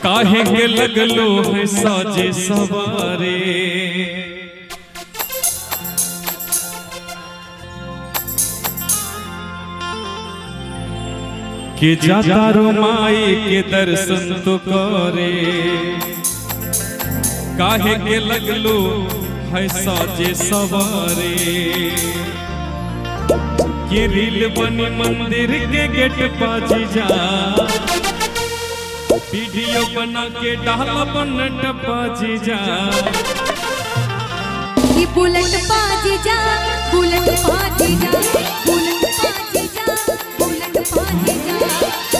काहे के लगलो है साजे सवारे कि जाता रो माई के दर्शन तो करे काहे के लगलो है साजे सवारे कि रील बनी मंदिर के गेट पाजी जा वीडियो बना के डाला बनट पाजी जा कि बुलेट पाजी जा बुलेट पाजी जा बुलेट पाजी जा बुलेट पाजी जा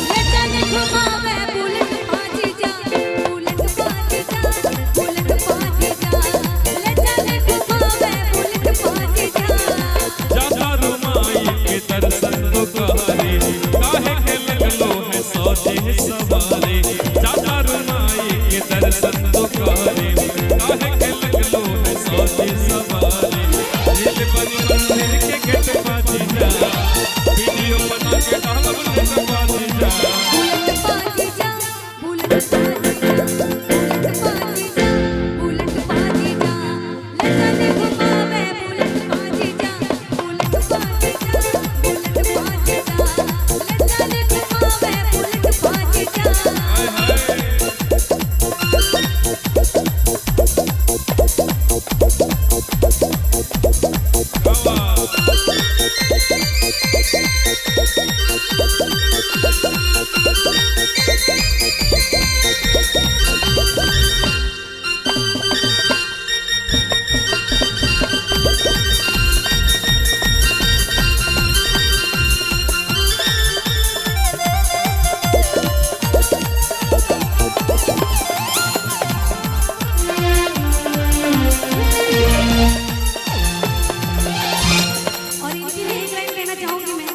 ले जाने घुमावे बुलेट पाजी जा बुलेट पाजी जा बुलेट पाजी जा ले जाने घुमावे बुलेट पाजी जा जाता रुमाई के दर्शन तो करे काहे के लगलो है सोचे सवारे जाता रुमाई के दर्शन तो करे काहे के लगलो है सोचे सवारे दिल बनी मंदिर के गेट पाजी जा वीडियो बना के डाला बनट पाजी जा बुलेट पाजी जा बुलेट पाजी जा बुलेट पाजी जा बुलेट पाजी जा ले जाने घुमावे बुलेट पाजी जा बुलेट पाजी जा बुलेट पाजी जा ले जाने घुमावे बुलेट पाजी जा और इनके लिए एक लाइन कहना चाहूंगी मैं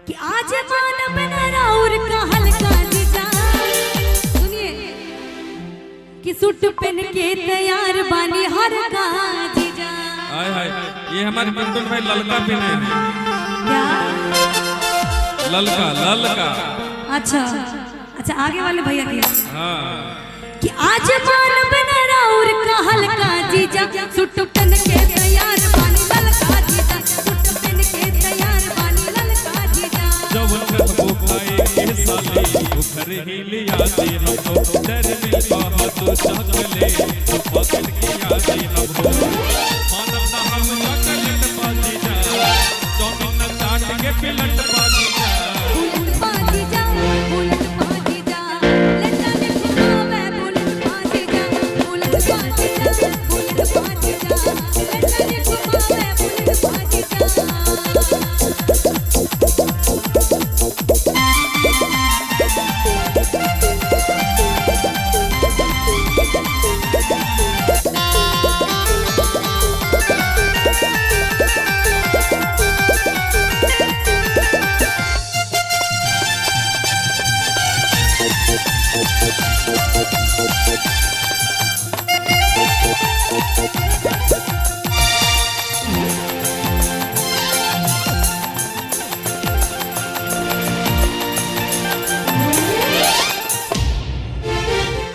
कि आज मानव बना और का हल्का जीजा सुनिए कि सूट पहन के तैयार बानी हर का जीजा हाय हाय ये हमारे बिंदु भाई ललका पहने हैं क्या ललका ललका अच्छा अच्छा आगे वाले भैया के हाँ कि आज मानव बना और का हल्का जीजा सूट पहन के तैयार बानी ललका जीजा सूट पहन के तैयार बानी ललका जीजा जवन कहबो खाए के साले उखर ही लिया दे हमको डर मिल पाहा तो चकले तो पकड़ के याद हमको मानव ना हम चकलेट पाजी जा चौमिन चाट के पिलट पाजी जा बुलेट पाजी जा बुलेट पाजी जा ले जाने घुमावे बुलेट पाजी जा बुलेट पाजी जा बुलेट पाजी जा ले जाने घुमावे बुलेट पाजी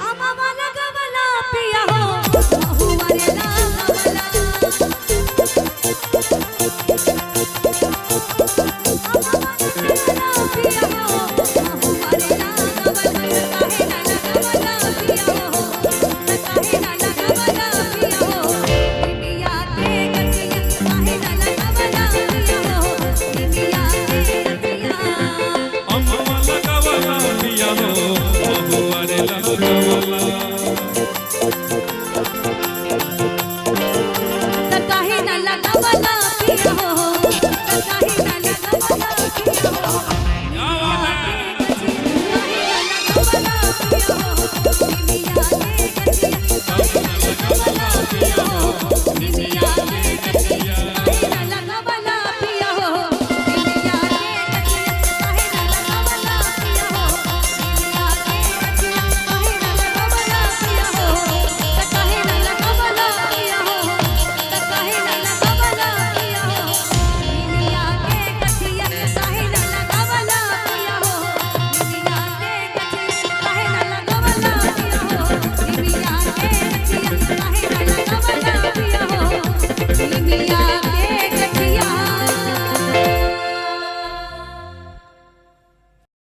आमा वाला गवला पिया हो बहु वाले ला गवला आमा वाला पिया हो बहु वाले ला गवला काहे ना गवला पिया हो काहे ना गवला पिया हो इंडिया के गतिया काहे ना गवला पिया हो इंडिया के गतिया अम्मा लगावला दिया हो बहु अरे लगावला